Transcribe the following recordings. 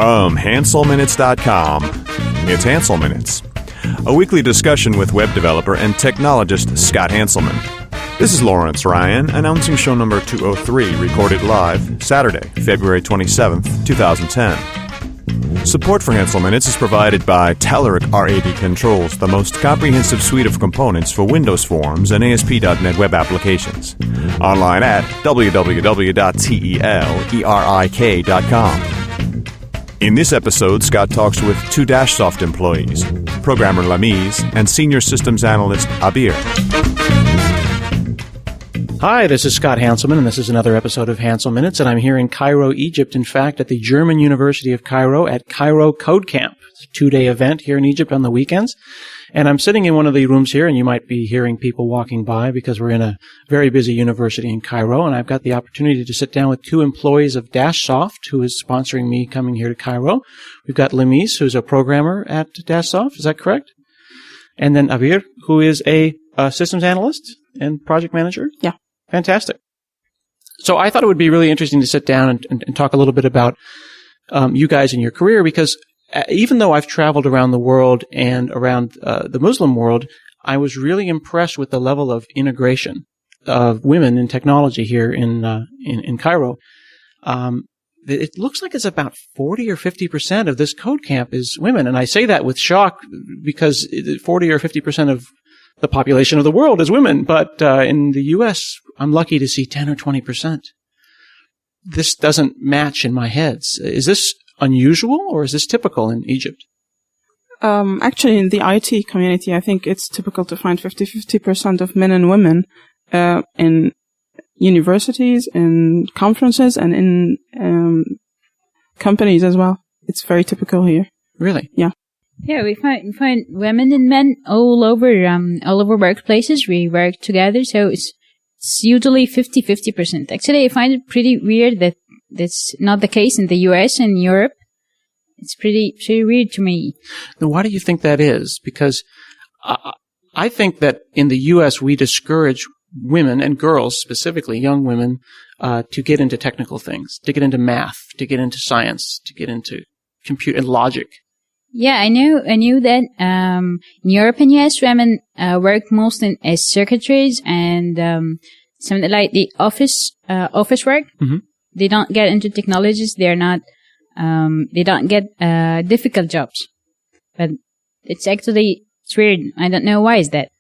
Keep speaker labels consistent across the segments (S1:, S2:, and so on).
S1: From HanselMinutes.com, it's Hansel Minutes, a weekly discussion with web developer and technologist Scott Hanselman. This is Lawrence Ryan, announcing show number 203, recorded live Saturday, February 27th, 2010. Support for Hansel Minutes is provided by Telerik RAD Controls, the most comprehensive suite of components for Windows Forms and ASP.NET web applications. Online at www.telerik.com. In this episode, Scott talks with two Dashsoft employees, programmer Lamees and senior systems analyst Abeer.
S2: Hi, this is Scott Hanselman, and this is another episode of Hansel Minutes, and I'm here in Cairo, Egypt, in fact, at the German University of Cairo at Cairo Code Camp. It's a two-day event here in Egypt on the weekends, and I'm sitting in one of the rooms here, and you might be hearing people walking by because we're in a very busy university in Cairo, and I've got the opportunity to sit down with two employees of Dashsoft, who is sponsoring me coming here to Cairo. We've got Lamees, who's a programmer at Dashsoft, is that correct? And then Abeer, who is a systems analyst and project manager?
S3: Yeah.
S2: Fantastic. So I thought it would be really interesting to sit down and talk a little bit about you guys and your career, because even though I've traveled around the world and around the Muslim world, I was really impressed with the level of integration of women in technology here in Cairo. It looks like it's about 40 or 50% of this code camp is women, and I say that with shock because 40 or 50% of the population of the world is women, but in the U.S., I'm lucky to see 10 or 20%. This doesn't match in my head. Is this unusual or is this typical in Egypt?
S3: Actually, in the IT community, I think it's typical to find 50% of men and women in universities, in conferences, and in companies as well. It's very typical here.
S2: Really?
S3: Yeah.
S4: Yeah, we find women and men all over workplaces. We work together, so it's usually 50%. Actually, I find it pretty weird that that's not the case in the US and Europe. It's pretty weird to me.
S2: Now, why do you think that is? Because I think that in the US we discourage women and girls, specifically young women, to get into technical things, to get into math, to get into science, to get into computer and logic.
S4: Yeah, I knew that in Europe and US, women work mostly as secretaries and something like the office work. Mm-hmm. They don't get into technologies. They don't get difficult jobs. But it's weird. I don't know why is that.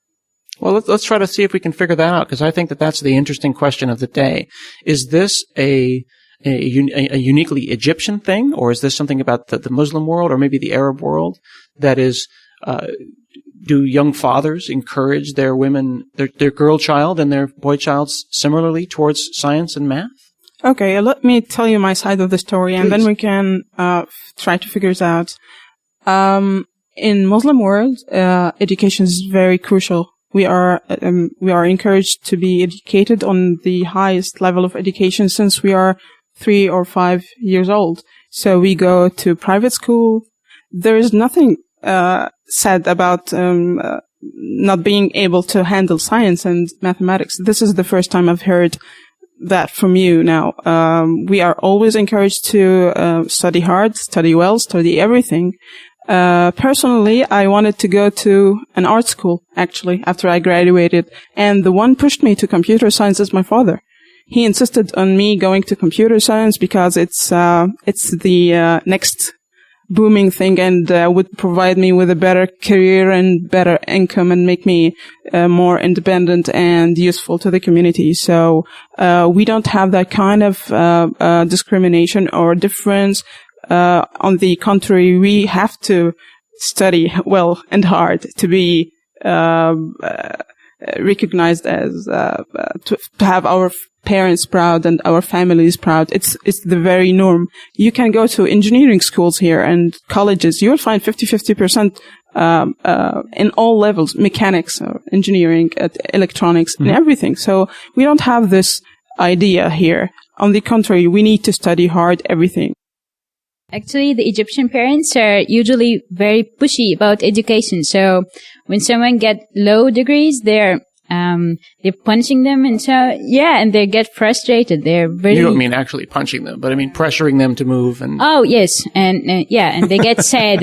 S2: Well, let's try to see if we can figure that out, because I think that that's the interesting question of the day. Is this a uniquely Egyptian thing, or is this something about the Muslim world or maybe the Arab world that is, do young fathers encourage their women, their girl child and their boy child similarly towards science and math?
S3: Okay, let me tell you my side of the story, and
S2: Please.
S3: then we can try to figure it out. In Muslim world, education is very crucial. We are encouraged to be educated on the highest level of education since we are 3 or 5 years old. So we go to private school. There is nothing said about not being able to handle science and mathematics. This is the first time I've heard that from you now. We are always encouraged to study hard, study well, study everything. Personally, I wanted to go to an art school, actually, after I graduated. And the one pushed me to computer science is my father. He insisted on me going to computer science because it's the next booming thing and would provide me with a better career and better income and make me more independent and useful to the community. So we don't have that kind of discrimination or difference. On the contrary, we have to study well and hard to be recognized as to have our parents proud and our families proud. It's the very norm. You can go to engineering schools here and colleges. You will find 50% in all levels, mechanics, engineering, electronics, and everything. So we don't have this idea here. On the contrary, we need to study hard everything.
S4: Actually, the Egyptian parents are usually very pushy about education. So when someone get low degrees, they're they're punching them, and so yeah, and they get frustrated. They're very.
S2: You don't mean actually punching them, but I mean pressuring them to move and.
S4: Oh yes, and and they get sad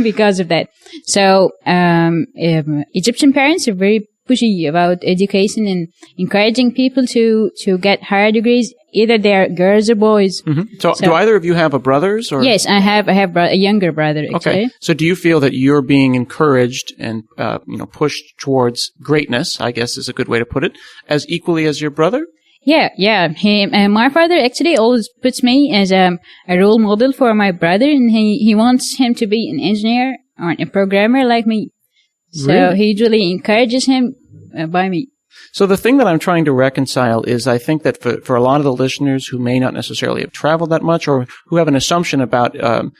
S4: because of that. So Egyptian parents are very pushy about education and encouraging people to get higher degrees. Either they're girls or boys.
S2: Mm-hmm. So do either of you have a brothers? Or?
S4: Yes, I have a younger brother, actually.
S2: Okay. So do you feel that you're being encouraged and, pushed towards greatness, I guess is a good way to put it, as equally as your brother?
S4: Yeah. My father actually always puts me as a role model for my brother, and he wants him to be an engineer or a programmer like me. So
S2: Really?
S4: he usually encourages him by me.
S2: So the thing that I'm trying to reconcile is I think that for a lot of the listeners who may not necessarily have traveled that much or who have an assumption about, and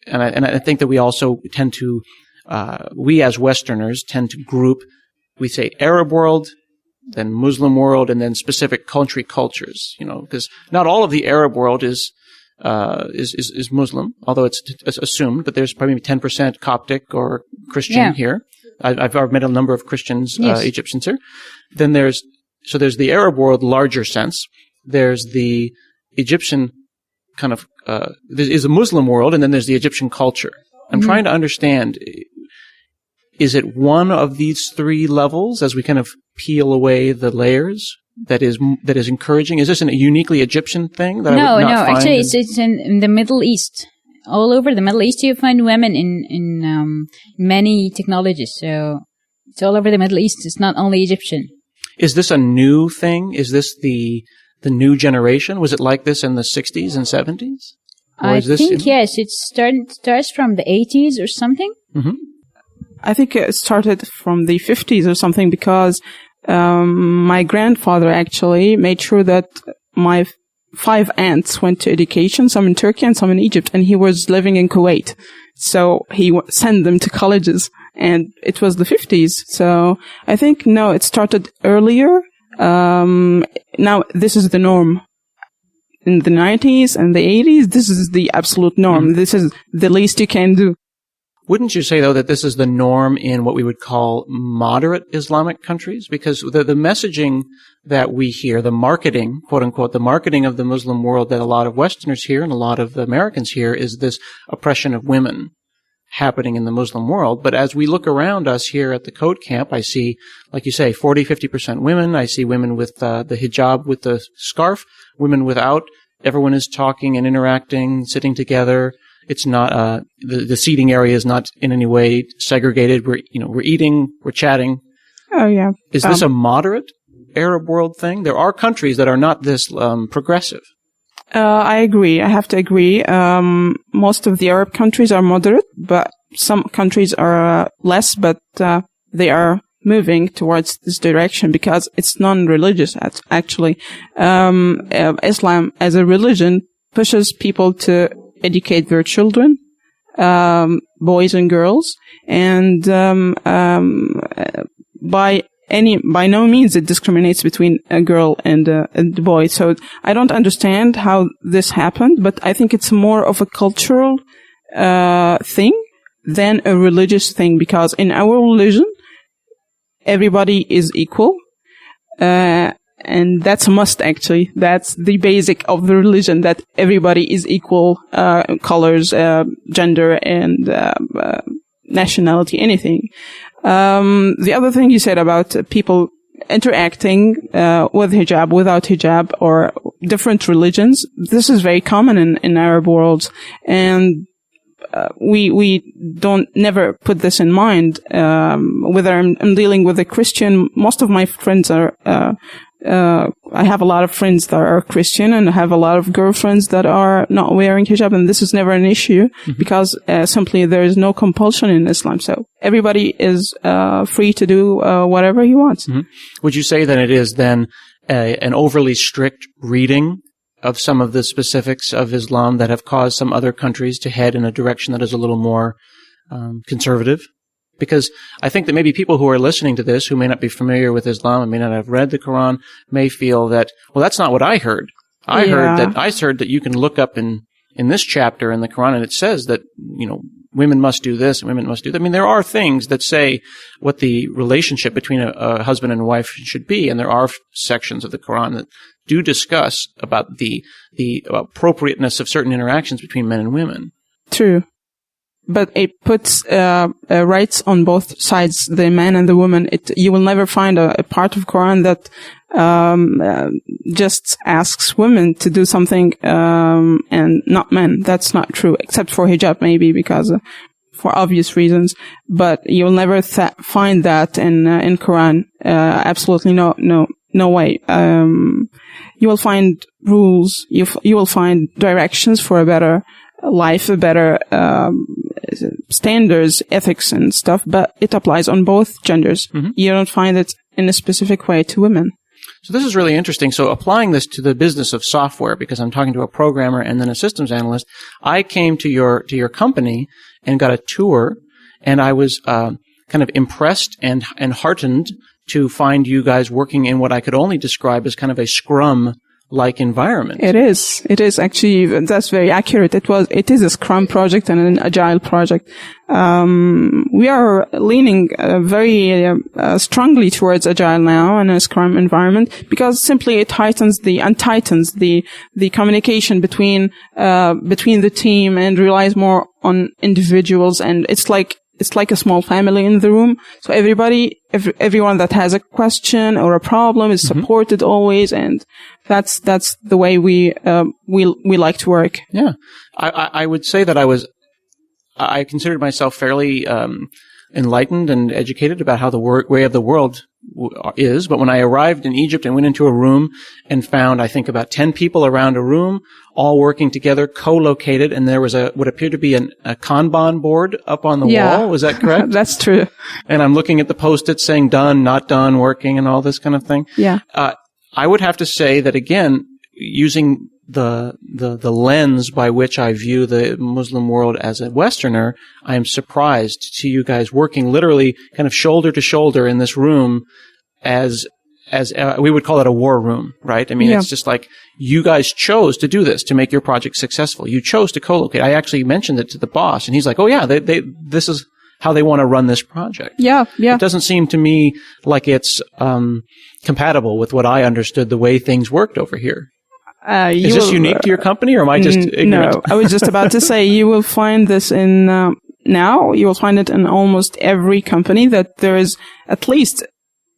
S2: I think that we also tend to, we as Westerners tend to group, we say Arab world, then Muslim world, and then specific country cultures, because not all of the Arab world is Muslim, although it's assumed, but there's probably 10% Coptic or Christian here. I've met a number of Christians,
S4: Yes.
S2: Egyptians here. Then there's the Arab world, larger sense. There's the Egyptian kind of, there is a Muslim world, and then there's the Egyptian culture. I'm trying to understand, is it one of these three levels as we kind of peel away the layers that is encouraging? Is this a uniquely Egyptian thing that I would not find?
S4: Actually, it's in the Middle East. All over the Middle East, you find women in many technologies. So it's all over the Middle East. It's not only Egyptian.
S2: Is this a new thing? Is this the new generation? Was it like this in the 60s and 70s?
S4: I think yes. It starts from the 80s or something.
S2: Mm-hmm.
S3: I think it started from the 50s or something because my grandfather actually made sure that my 5 aunts went to education, some in Turkey and some in Egypt, and he was living in Kuwait. So he sent them to colleges, and it was the 50s. So I think, no, it started earlier. Now this is the norm. In the 90s and the 80s, this is the absolute norm. Mm-hmm. This is the least you can do.
S2: Wouldn't you say, though, that this is the norm in what we would call moderate Islamic countries? Because the messaging that we hear, the marketing, quote unquote, the marketing of the Muslim world that a lot of Westerners hear and a lot of the Americans hear is this oppression of women happening in the Muslim world. But as we look around us here at the Code Camp, I see, like you say, 40-50% women. I see women with the hijab, with the scarf, women without. Everyone is talking and interacting, sitting together. It's not, the seating area is not in any way segregated. We're eating, we're chatting.
S3: Oh, yeah.
S2: Is this a moderate Arab world thing? There are countries that are not this, progressive.
S3: I agree. I have to agree. Most of the Arab countries are moderate, but some countries are less, but, they are moving towards this direction because it's non-religious, actually. Islam as a religion pushes people to educate their children, boys and girls, and by no means it discriminates between a girl and a boy. So I don't understand how this happened, but I think it's more of a cultural thing than a religious thing, because in our religion everybody is equal. And that's a must, actually. That's the basic of the religion, that everybody is equal, colors, gender, and nationality, anything. The other thing you said about people interacting with hijab, without hijab, or different religions, this is very common in Arab worlds. And we don't never put this in mind. Whether I'm dealing with a Christian, most of my friends are I have a lot of friends that are Christian, and I have a lot of girlfriends that are not wearing hijab, and this is never an issue because simply there is no compulsion in Islam. So everybody is free to do whatever he wants.
S2: Mm-hmm. Would you say that it is then an overly strict reading of some of the specifics of Islam that have caused some other countries to head in a direction that is a little more conservative? Because I think that maybe people who are listening to this, who may not be familiar with Islam and may not have read the Quran, may feel that, well, that's not what I heard. I heard that you can look up in this chapter in the Quran, and it says that, women must do this and women must do that. I mean, there are things that say what the relationship between a husband and a wife should be, and there are sections of the Quran that do discuss about the appropriateness of certain interactions between men and women.
S3: True. But it puts rights on both sides, the man and the woman. You will never find a part of Quran that just asks women to do something and not men. That's not true, except for hijab, maybe, because for obvious reasons. But you'll never find that in Quran. Absolutely no way. You will find rules. You will find directions for a better life, a better standards, ethics and stuff, but it applies on both genders. Mm-hmm. You don't find it in a specific way to women.
S2: So this is really interesting. So applying this to the business of software, because I'm talking to a programmer and then a systems analyst, I came to your company and got a tour, and I was kind of impressed and heartened to find you guys working in what I could only describe as kind of a Scrum-like environment. It
S3: is actually, that's very accurate. It is a Scrum project and an Agile project. We are leaning very strongly towards Agile now in a Scrum environment, because simply it tightens the communication between the team and relies more on individuals, and it's like a small family in the room. So everyone that has a question or a problem is supported always, and that's the way we like to work.
S2: Yeah. I would say that I considered myself fairly enlightened and educated about how the way of the world is, but when I arrived in Egypt and went into a room and found, I think, about 10 people around a room, all working together, co-located, and there was what appeared to be a Kanban board up on the wall. Was that correct?
S3: That's true.
S2: And I'm looking at the post-it saying done, not done, working, and all this kind of thing.
S3: Yeah.
S2: I would have to say that, again, using the lens by which I view the Muslim world as a Westerner, I am surprised to see you guys working literally kind of shoulder to shoulder in this room as we would call it a war room, right? I mean, It's just like you guys chose to do this to make your project successful. You chose to co-locate. I actually mentioned it to the boss, and he's like, "Oh yeah, this is how they want to run this project."
S3: Yeah.
S2: It doesn't seem to me like it's compatible with what I understood the way things worked over here. Is this unique to your company, or am I just ignorant?
S3: No, I was just about to say you will find this now you will find it in almost every company, that there is at least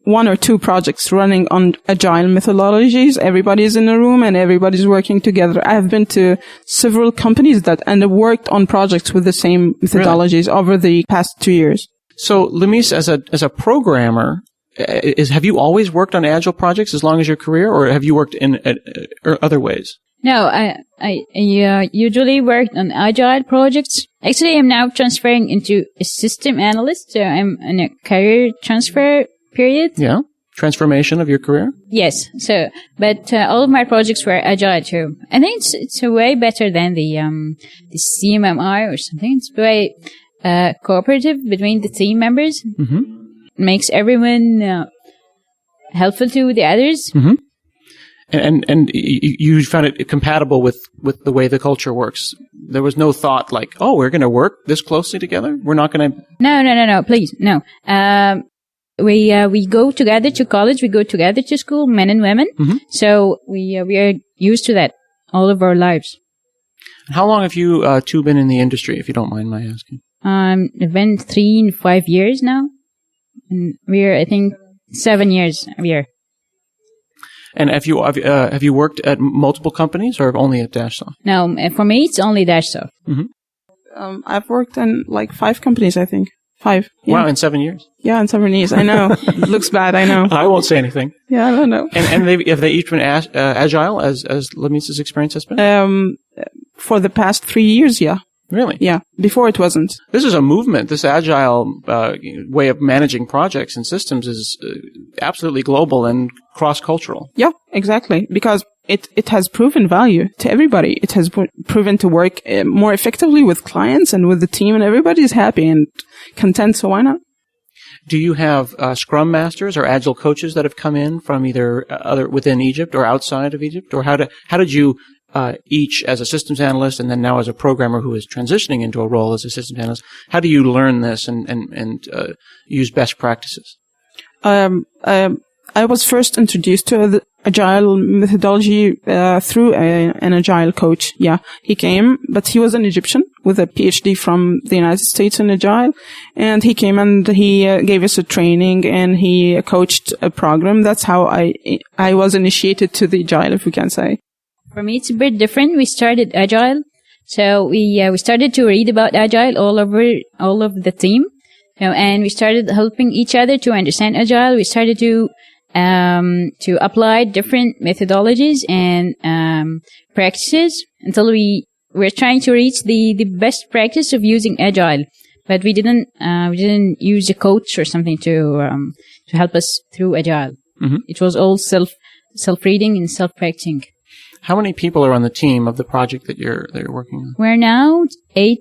S3: one or two projects running on Agile methodologies. Everybody's in a room and everybody's working together. I have been to several companies and worked on projects with the same methodologies over the past 2 years.
S2: So, Lamees, as a programmer, have you always worked on Agile projects as long as your career, or have you worked in other ways?
S4: No, I usually worked on Agile projects. Actually, I'm now transferring into a system analyst, so I'm in a career transfer period. Yeah,
S2: transformation of your career.
S4: Yes. So, but all of my projects were Agile too. I think it's a way better than the CMMI or something. It's way cooperative between the team members. Mm-hmm. Makes everyone helpful to the others. Mm-hmm.
S2: And you found it compatible with the way the culture works. There was no thought like, oh, we're going to work this closely together. We're not going to.
S4: No, please, no. We go together to college. We go together to school, men and women. Mm-hmm. So we are used to that all of our lives.
S2: How long have you two been in the industry, if you don't mind my asking?
S4: I've been 3 and 5 years now. And we're, I think, 7 years a year.
S2: And have you worked at multiple companies or only at Dashsoft?
S4: No, for me, it's only Dashsoft.
S3: Mm-hmm. I've worked in like 5 companies, I think. 5. Yeah.
S2: Wow, in 7 years?
S3: Yeah, in 7 years. I know. It looks bad, I know.
S2: I won't say anything.
S3: Yeah, I don't know.
S2: And have they each been Agile as Lamees' experience has been?
S3: For the past 3 years, yeah.
S2: Really?
S3: Yeah. Before it wasn't.
S2: This is a movement. This Agile way of managing projects and systems is absolutely global and cross-cultural.
S3: Yeah, exactly. Because it has proven value to everybody. It has proven to work more effectively with clients and with the team, and everybody's happy and content, so why not?
S2: Do you have Scrum Masters or Agile coaches that have come in from either within Egypt or outside of Egypt? Or how did you each as a systems analyst and then now as a programmer who is transitioning into a role as a systems analyst, how do you learn this and use best practices?
S3: I was first introduced to the Agile methodology through an Agile coach. Yeah, he came, but he was an Egyptian with a PhD from the United States in Agile, and he came and he gave us a training and he coached a program. That's how I was initiated to the Agile, if we can say.
S4: For me, it's a bit different. We started Agile, so we started to read about Agile all of the team, and we started helping each other to understand Agile. We started to apply different methodologies and practices until we were trying to reach the best practice of using Agile. But we didn't use a coach or something to help us through Agile. Mm-hmm. It was all self-reading and self-practicing.
S2: How many people are on the team of the project that you're working on?
S4: We're now 8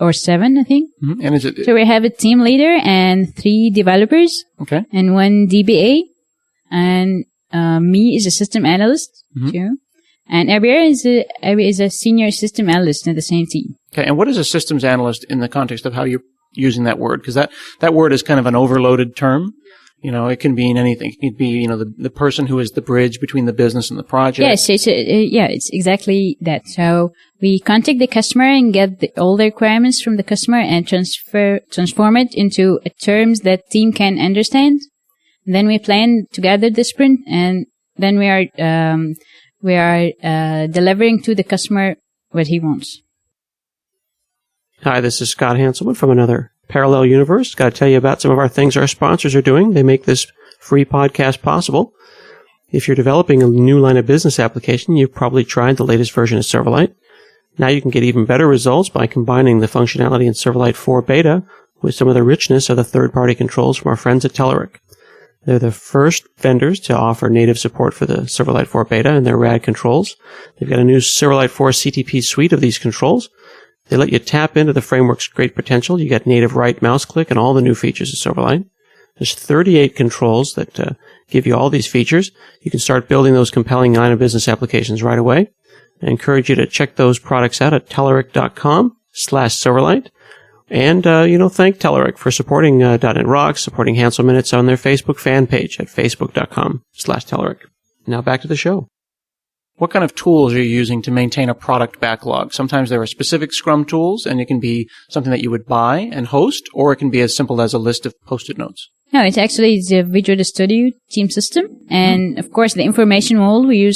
S4: or 7, I think.
S2: Mm-hmm. And is it?
S4: So we have a team leader and 3 developers.
S2: Okay.
S4: And 1 DBA, and me is a system analyst too. And Abeer is a senior system analyst in the same team.
S2: Okay. And what is a systems analyst in the context of how you're using that word? Because that word is kind of an overloaded term. You know, it can mean anything. It could be, the person who is the bridge between the business and the project.
S4: Yes, it's exactly that. So we contact the customer and get all the requirements from the customer and transform it into terms that team can understand. And then we plan together the sprint, and then we are delivering to the customer what he wants.
S5: Hi, this is Scott Hanselman from another parallel universe. Got to tell you about some of our things our sponsors are doing. They make this free podcast possible. If you're developing a new line of business application, you've probably tried the latest version of Silverlight. Now you can get even better results by combining the functionality in Silverlight 4 Beta with some of the richness of the third-party controls from our friends at Telerik. They're the first vendors to offer native support for the Silverlight 4 Beta and their rad controls. They've got a new Silverlight 4 CTP suite of these controls. They let you tap into the framework's great potential. You get native right mouse click and all the new features of Silverlight. There's 38 controls that give you all these features. You can start building those compelling line of business applications right away. I encourage you to check those products out at telerik.com/Silverlight. And, thank Telerik for supporting .NET Rocks, supporting Hansel Minutes on their Facebook fan page at facebook.com/Telerik. Now back to the show.
S2: What kind of tools are you using to maintain a product backlog? Sometimes there are specific Scrum tools, and it can be something that you would buy and host, or it can be as simple as a list of Post-it notes.
S4: No, it's actually the Visual Studio team system. And, of course, the information wall we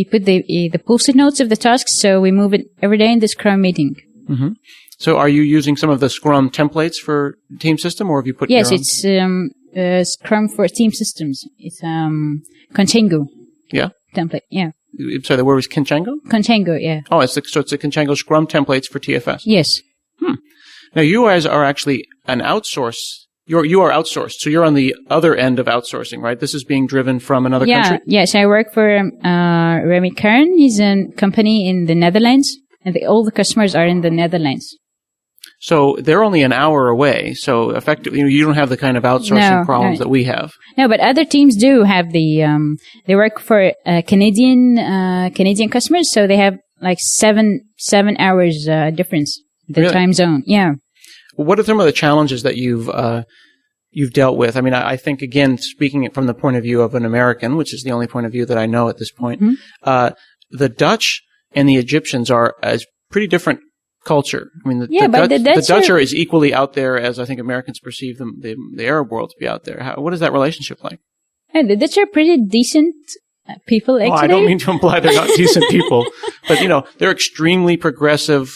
S4: put the Post-it notes of the tasks, so we move it every day in the Scrum meeting.
S2: Mm-hmm. So are you using some of the Scrum templates for team system, or have you put
S4: Yes,
S2: your own?
S4: it's Scrum for team systems. It's Contango.
S2: Yeah?
S4: Template, yeah.
S2: Sorry, the word was Contango?
S4: Contango, yeah.
S2: Oh, it's the Contango Scrum templates for TFS.
S4: Yes.
S2: Now, you guys are actually an outsource. You are outsourced, so you're on the other end of outsourcing, right? This is being driven from another country?
S4: Yes, I work for Remy Kern. He's a company in the Netherlands, and all the customers are in the Netherlands.
S2: So they're only an hour away. So effectively, you don't have the kind of outsourcing problems that we have.
S4: No, but other teams do have they work for Canadian customers, so they have like 7 hours difference, the time zone. Yeah.
S2: What are some of the challenges that you've dealt with? I mean, I think, again, speaking from the point of view of an American, which is the only point of view that I know at this point, the Dutch and the Egyptians are a pretty different culture. I mean, the Dutch are as equally out there as I think Americans perceive the Arab world to be out there. What is that relationship like?
S4: Yeah, the Dutch are pretty decent people, actually.
S2: Well, I don't mean to imply they're not decent people, but, they're extremely progressive,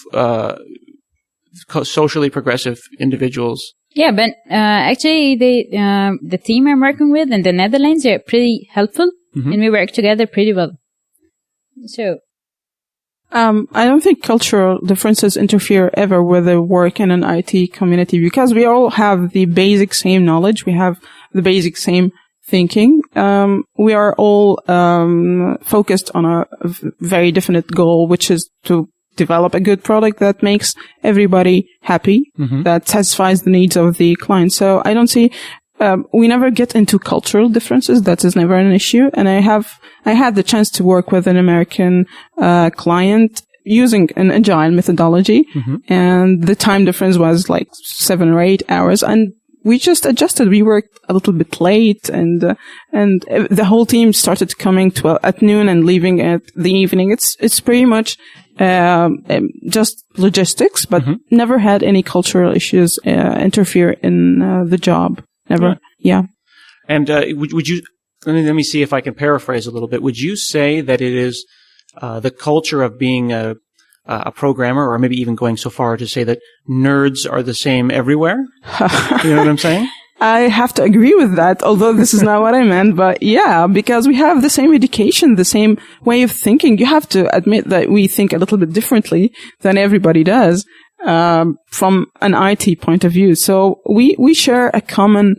S2: socially progressive individuals.
S4: Yeah, but actually, the team I'm working with in the Netherlands are pretty helpful, and we work together pretty well. So,
S3: I don't think cultural differences interfere ever with the work in an IT community because we all have the basic same knowledge. We have the basic same thinking. We are all focused on a very definite goal, which is to develop a good product that makes everybody happy, that satisfies the needs of the client. So I don't see we never get into cultural differences. That is never an issue. And I had the chance to work with an American client using an Agile methodology, and the time difference was like 7 or 8 hours, and we just adjusted. We worked a little bit late, and the whole team started coming at noon and leaving at the evening. It's pretty much just logistics, but never had any cultural issues interfere in the job. Never. Yeah.
S2: And would you? Let me see if I can paraphrase a little bit. Would you say that it is the culture of being a programmer, or maybe even going so far to say that nerds are the same everywhere? You know what I'm saying?
S3: I have to agree with that, although this is not what I meant. But yeah, because we have the same education, the same way of thinking. You have to admit that we think a little bit differently than everybody does from an IT point of view. So we share a common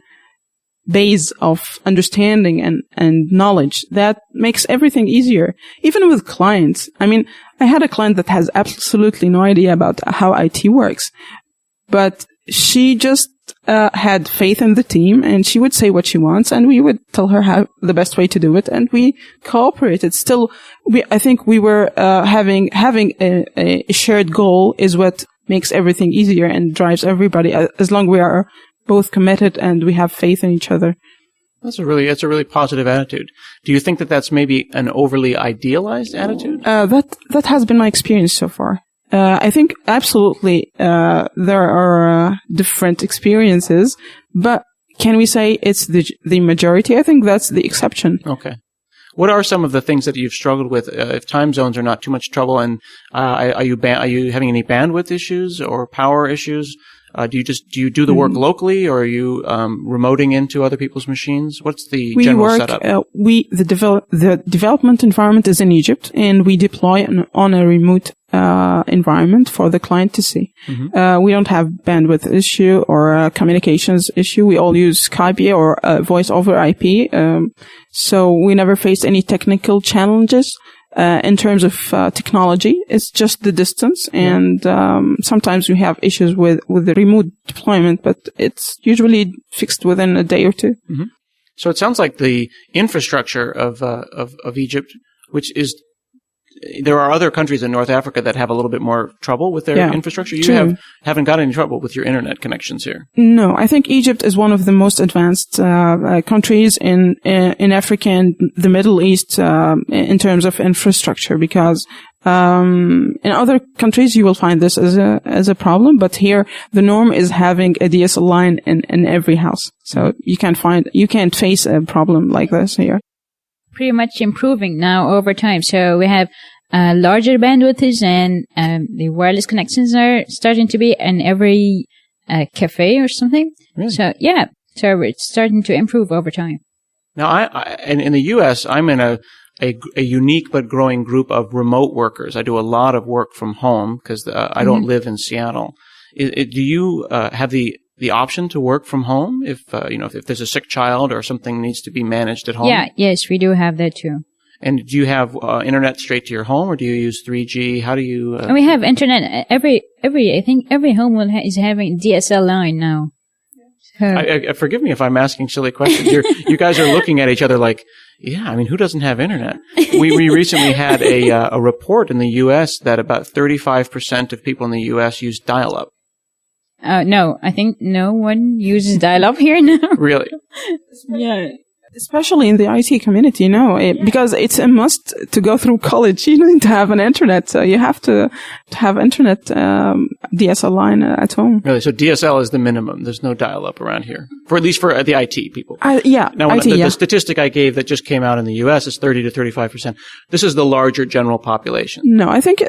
S3: base of understanding and knowledge that makes everything easier. Even with clients. I mean, I had a client that has absolutely no idea about how IT works, but she just had faith in the team, and she would say what she wants, and we would tell her how the best way to do it, and we cooperated. Still, I think we were having a shared goal is what makes everything easier and drives everybody, as long as we are both committed and we have faith in each other.
S2: That's a really positive attitude. Do you think that that's maybe an overly idealized attitude?
S3: That has been my experience so far. I think absolutely, there are different experiences, but can we say it's the majority? I think that's the exception.
S2: Okay. What are some of the things that you've struggled with? If time zones are not too much trouble, and are you having any bandwidth issues or power issues? Do you do the work locally, or are you remoting into other people's machines? What's the general setup?
S3: The development environment is in Egypt, and we deploy on a remote environment for the client to see. We don't have bandwidth issue or a communications issue. We all use Skype or voice over IP, so we never faced any technical challenges. In terms of technology, it's just the distance, and sometimes we have issues with the remote deployment, but it's usually fixed within a day or two.
S2: So it sounds like the infrastructure of Egypt, which is, there are other countries in North Africa that have a little bit more trouble with their infrastructure. You haven't got any trouble with your internet connections here.
S3: No, I think Egypt is one of the most advanced countries in Africa and the Middle East in terms of infrastructure, because in other countries you will find this as a problem, but here the norm is having a DSL line in every house. So you can't face a problem like this here.
S4: Pretty much improving now over time. So we have larger bandwidths, and the wireless connections are starting to be in every cafe or something.
S2: Really?
S4: So it's starting to improve over time.
S2: Now, in the U.S., I'm in a unique but growing group of remote workers. I do a lot of work from home because I don't live in Seattle. Do you have the option to work from home if there's a sick child or something needs to be managed at home?
S4: Yes, we do have that too.
S2: And do you have internet straight to your home, or do you use 3G? How do you?
S4: We have internet. I think every home is having DSL line now. So.
S2: Forgive me if I'm asking silly questions. You guys are looking at each other like, yeah, I mean, who doesn't have internet? We recently had a report in the U.S. that about 35% of people in the U.S. use dial-up.
S4: No, I think no one uses dial-up here now.
S2: Really?
S3: Yeah. Especially in the IT community, because it's a must to go through college. You need to have an internet, so you have to have internet DSL line at home.
S2: Really? So DSL is the minimum. There's no dial-up around here, at least for the IT people.
S3: Now,
S2: the statistic I gave that just came out in the U.S. is 30 to 35%. This is the larger general population.
S3: No, I think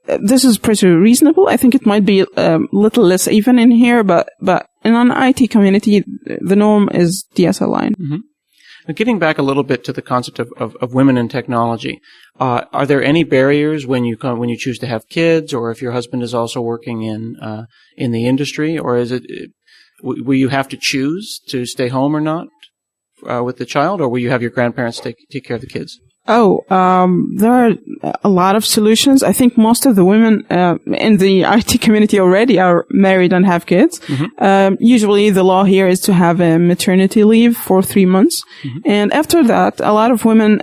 S3: this is pretty reasonable. I think it might be a little less even in here, but in an IT community, the norm is DSL line.
S2: Now, getting back a little bit to the concept of women in technology, are there any barriers when you choose to have kids, or if your husband is also working in the industry, or is it will you have to choose to stay home or not with the child, or will you have your grandparents take care of the kids?
S3: There are a lot of solutions. I think most of the women in the IT community already are married and have kids. Usually the law here is to have a maternity leave for 3 months. And after that, a lot of women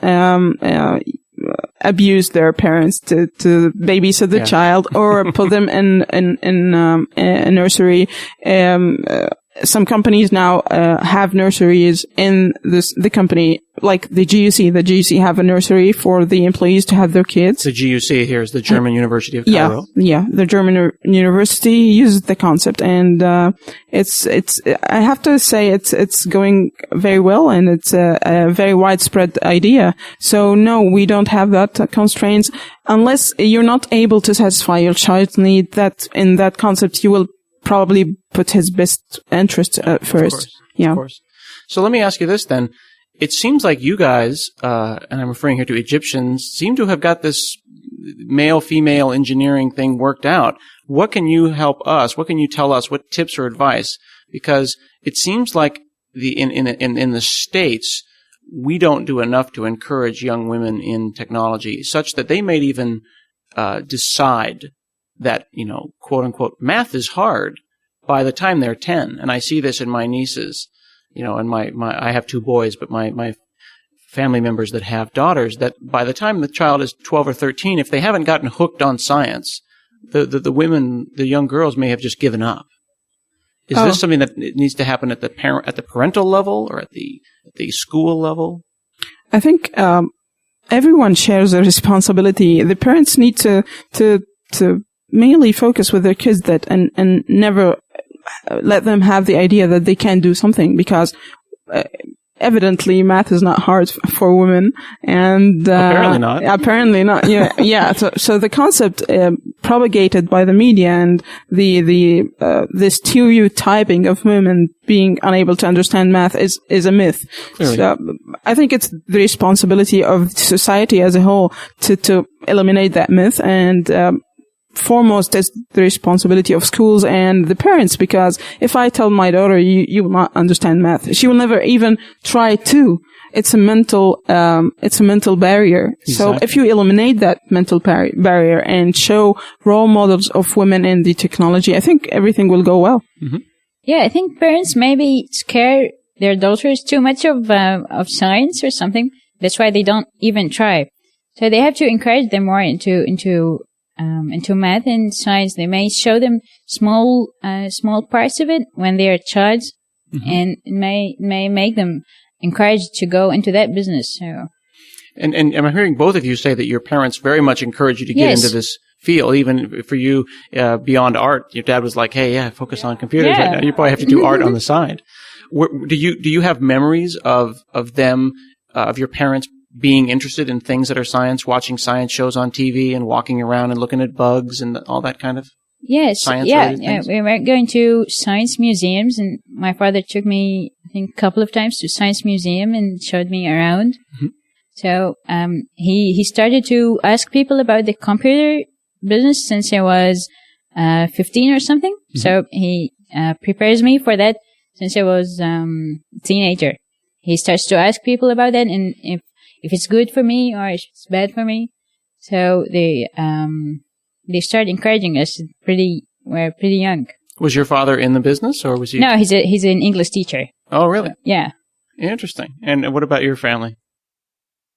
S3: abuse their parents to babysit the child or put them in a nursery. Some companies now have nurseries in the company, like the GUC. The GUC have a nursery for the employees to have their kids.
S2: The GUC here is the German University of Cairo.
S3: Yeah. The German university uses the concept, and it's. I have to say it's going very well, and it's a very widespread idea. So no, we don't have that constraints unless you're not able to satisfy your child's need. That in that concept, you will probably put his best interest first.
S2: Of course. So let me ask you this then. It seems like you guys, and I'm referring here to Egyptians, seem to have got this male-female engineering thing worked out. What can you help us? What can you tell us? What tips or advice? Because it seems like in the States, we don't do enough to encourage young women in technology, such that they may even decide that, quote unquote, math is hard by the time they're 10. And I see this in my nieces, and I have 2 boys, but my family members that have daughters, that by the time the child is 12 or 13, if they haven't gotten hooked on science, the women, the young girls may have just given up. Is this something that needs to happen at the parental level or at the school level?
S3: I think, everyone shares a responsibility. The parents need to mainly focus with their kids and never let them have the idea that they can do something, because evidently math is not hard for women, and apparently not. Yeah. So the concept propagated by the media and the stereotyping of women being unable to understand math is a myth.
S2: Clearly.
S3: So I think it's the responsibility of society as a whole to eliminate that myth, and foremost is the responsibility of schools and the parents, because if I tell my daughter you will not understand math, she will never even try to. It's a mental barrier.
S2: Exactly.
S3: So if you eliminate that mental barrier and show role models of women in the technology, I think everything will go well.
S4: Yeah, I think parents maybe scare their daughters too much of science or something. That's why they don't even try. So they have to encourage them more into math and science. They may show them small parts of it when they are a child, and it may make them encouraged to go into that business. So,
S2: and I'm hearing both of you say that your parents very much encourage you to get into this field, even for you beyond art. Your dad was like, "Hey, focus on computers right now. You probably have to do art on the side." Do you have memories of them, of your parents being interested in things that are science, watching science shows on TV and walking around and looking at bugs and all that kind of science-related things?
S4: We were going to science museums, and my father took me, I think, a couple of times to science museum and showed me around. So he started to ask people about the computer business since I was 15 or something. So he prepares me for that since I was a teenager. He starts to ask people about that, and if it's good for me or if it's bad for me. So they start encouraging us. We're pretty young.
S2: Was your father in the business, or was he?
S4: No, he's an English teacher.
S2: Oh, really?
S4: Yeah.
S2: Interesting. And what about your family?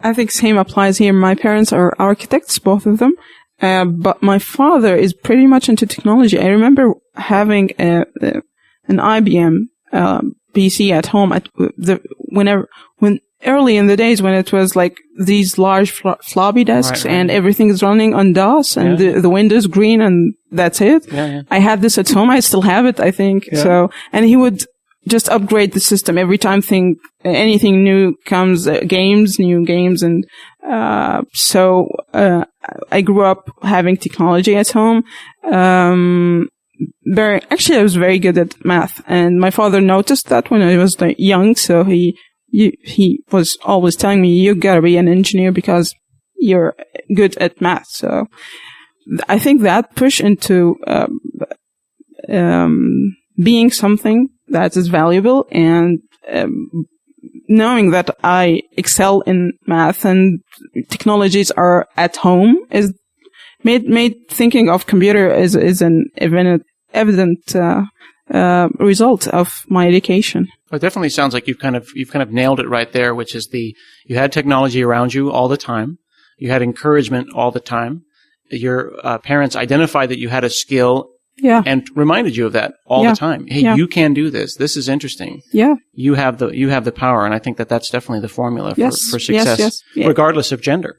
S3: I think same applies here. My parents are architects, both of them. But my father is pretty much into technology. I remember having an IBM PC at home when early in the days when it was like these large floppy disks and everything is running on DOS and the Windows green and that's it. I had this at home. I still have it, I think. So, and he would just upgrade the system every time anything new comes, new games. And, so, I grew up having technology at home. Actually, I was very good at math, and my father noticed that when I was young, so he was always telling me, you gotta be an engineer because you're good at math. So I think that push into, being something that is valuable and, knowing that I excel in math and technologies are at home is made thinking of computer is an evident result of my education.
S2: Well, it definitely sounds like you've kind of nailed it right there, which is you had technology around you all the time. You had encouragement all the time. Your parents identified that you had a skill and reminded you of that all the time. Hey, you can do this. This is interesting.
S3: Yeah.
S2: You have the power. And I think that that's definitely the formula for success, regardless of gender.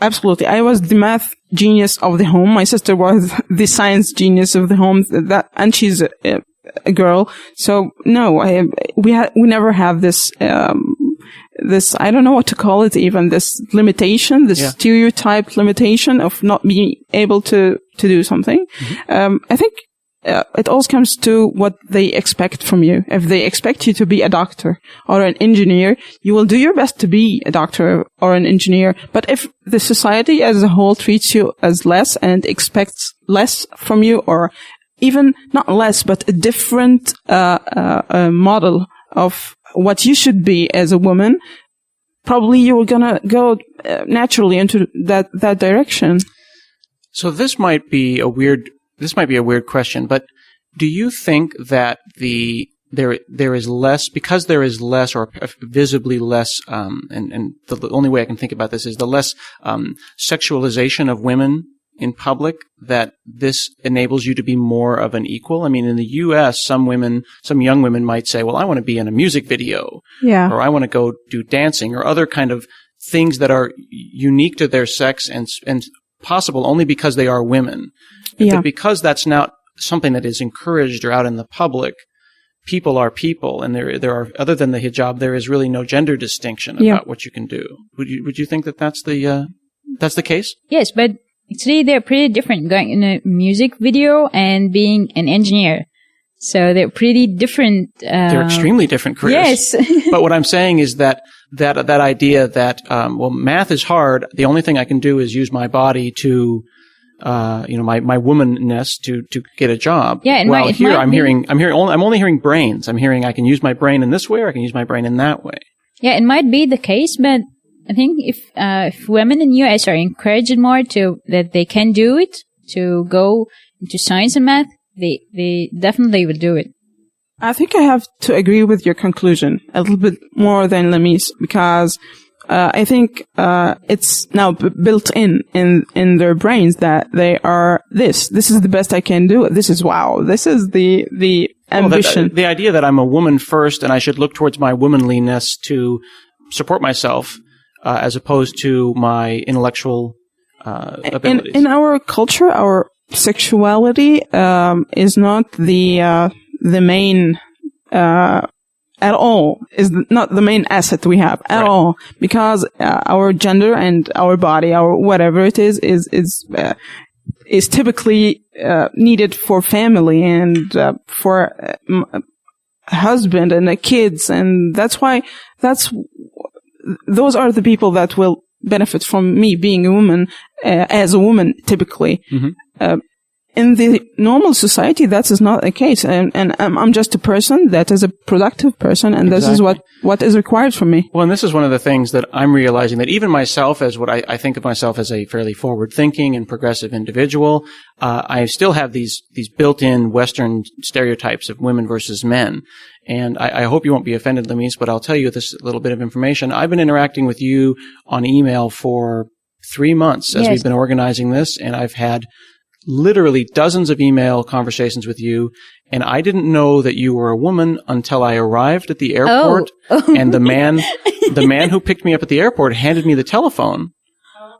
S3: Absolutely. I was the math genius of the home. My sister was the science genius of the home. And she's a girl. So no, we never have this, I don't know what to call it even, this limitation, this stereotype limitation of not being able to do something. Mm-hmm. I think it all comes to what they expect from you. If they expect you to be a doctor or an engineer, you will do your best to be a doctor or an engineer. But if the society as a whole treats you as less and expects less from you, or even not less, but a different model of what you should be as a woman, probably you're gonna go naturally into that direction.
S2: So this might be a weird question, but do you think that there is less, because there is less, or visibly less, and the only way I can think about this is the less sexualization of women in public, that this enables you to be more of an equal? I mean, in the U.S., some young women might say, well, I want to be in a music video, or I want to go do dancing, or other kind of things that are unique to their sex and possible only because they are women. But because that's not something that is encouraged or out in the public, people are people, and there are, other than the hijab, there is really no gender distinction about what you can do. Would you think that that's the case?
S4: Yes, but actually, they're pretty different, going in a music video and being an engineer. So they're pretty different.
S2: They're extremely different careers.
S4: Yes.
S2: But what I'm saying is that idea that, math is hard. The only thing I can do is use my body to, my womanness to get a job.
S4: Yeah. And
S2: here I'm only hearing brains. I'm hearing I can use my brain in this way, or I can use my brain in that way.
S4: Yeah, it might be the case, but I think if women in US are encouraged more that they can do it, to go into science and math, they definitely will do it.
S3: I think I have to agree with your conclusion a little bit more than Lamees, because I think it's now built in their brains that they are this is the best I can do. This is the ambition.
S2: The idea that I'm a woman first and I should look towards my womanliness to support myself, as opposed to my intellectual abilities.
S3: In our culture, our sexuality is not the main at all, is not the main asset we have at all, because our gender and our body, our whatever it is typically needed for family and for husband and the kids, and those are the people that will benefit from me being a woman, as a woman, typically. Mm-hmm. In the normal society, that is not the case. And I'm just a person that is a productive person, and this is what is required from me.
S2: Well, and this is one of the things that I'm realizing, that even myself, as what I think of myself as a fairly forward-thinking and progressive individual, I still have these built-in Western stereotypes of women versus men. And I hope you won't be offended, Lamees, but I'll tell you this little bit of information. I've been interacting with you on email for 3 months as we've been organizing this, and I've had literally dozens of email conversations with you, and I didn't know that you were a woman until I arrived at the airport. Oh. And the man who picked me up at the airport handed me the telephone,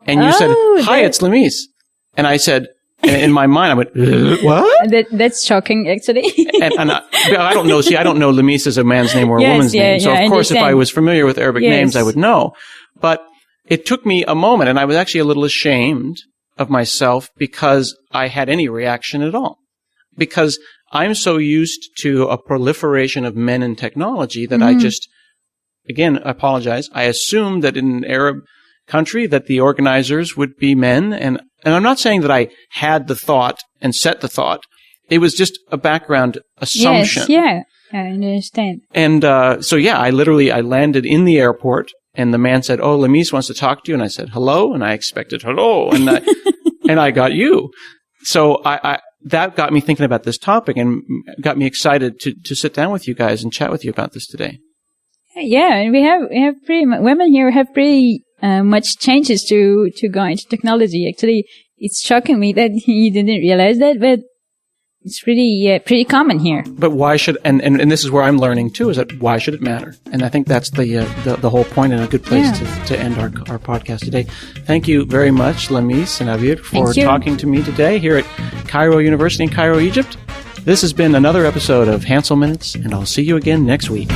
S2: and you said, "Hi, it's Lamees," and I said, in my mind, I went, "What?"
S4: That's shocking, actually.
S2: and I don't know. See, I don't know Lamees as a man's name or a woman's name. So of course, if I was familiar with Arabic names, I would know. But it took me a moment, and I was actually a little ashamed of myself because I had any reaction at all. Because I'm so used to a proliferation of men in technology that I just, again, I apologize, I assumed that in an Arab country that the organizers would be men. And I'm not saying that I had the thought and set the thought. It was just a background assumption.
S4: Yes, yeah. I understand.
S2: And so I landed in the airport, and the man said, "Oh, Lamees wants to talk to you." And I said, "Hello," and I expected hello, and I got you. So that got me thinking about this topic and got me excited to sit down with you guys and chat with you about this today.
S4: Yeah, and we have pretty women here have pretty much changes to go into technology. Actually, it's shocking me that you didn't realize that, but it's pretty common here.
S2: But why should and this is where I'm learning too, is that why should it matter? And I think that's the whole point and a good place to end our podcast today. Thank you very much, Lamees and Abeer, for talking to me today here at Cairo University in Cairo, Egypt. This has been another episode of Hansel Minutes, and I'll see you again next week.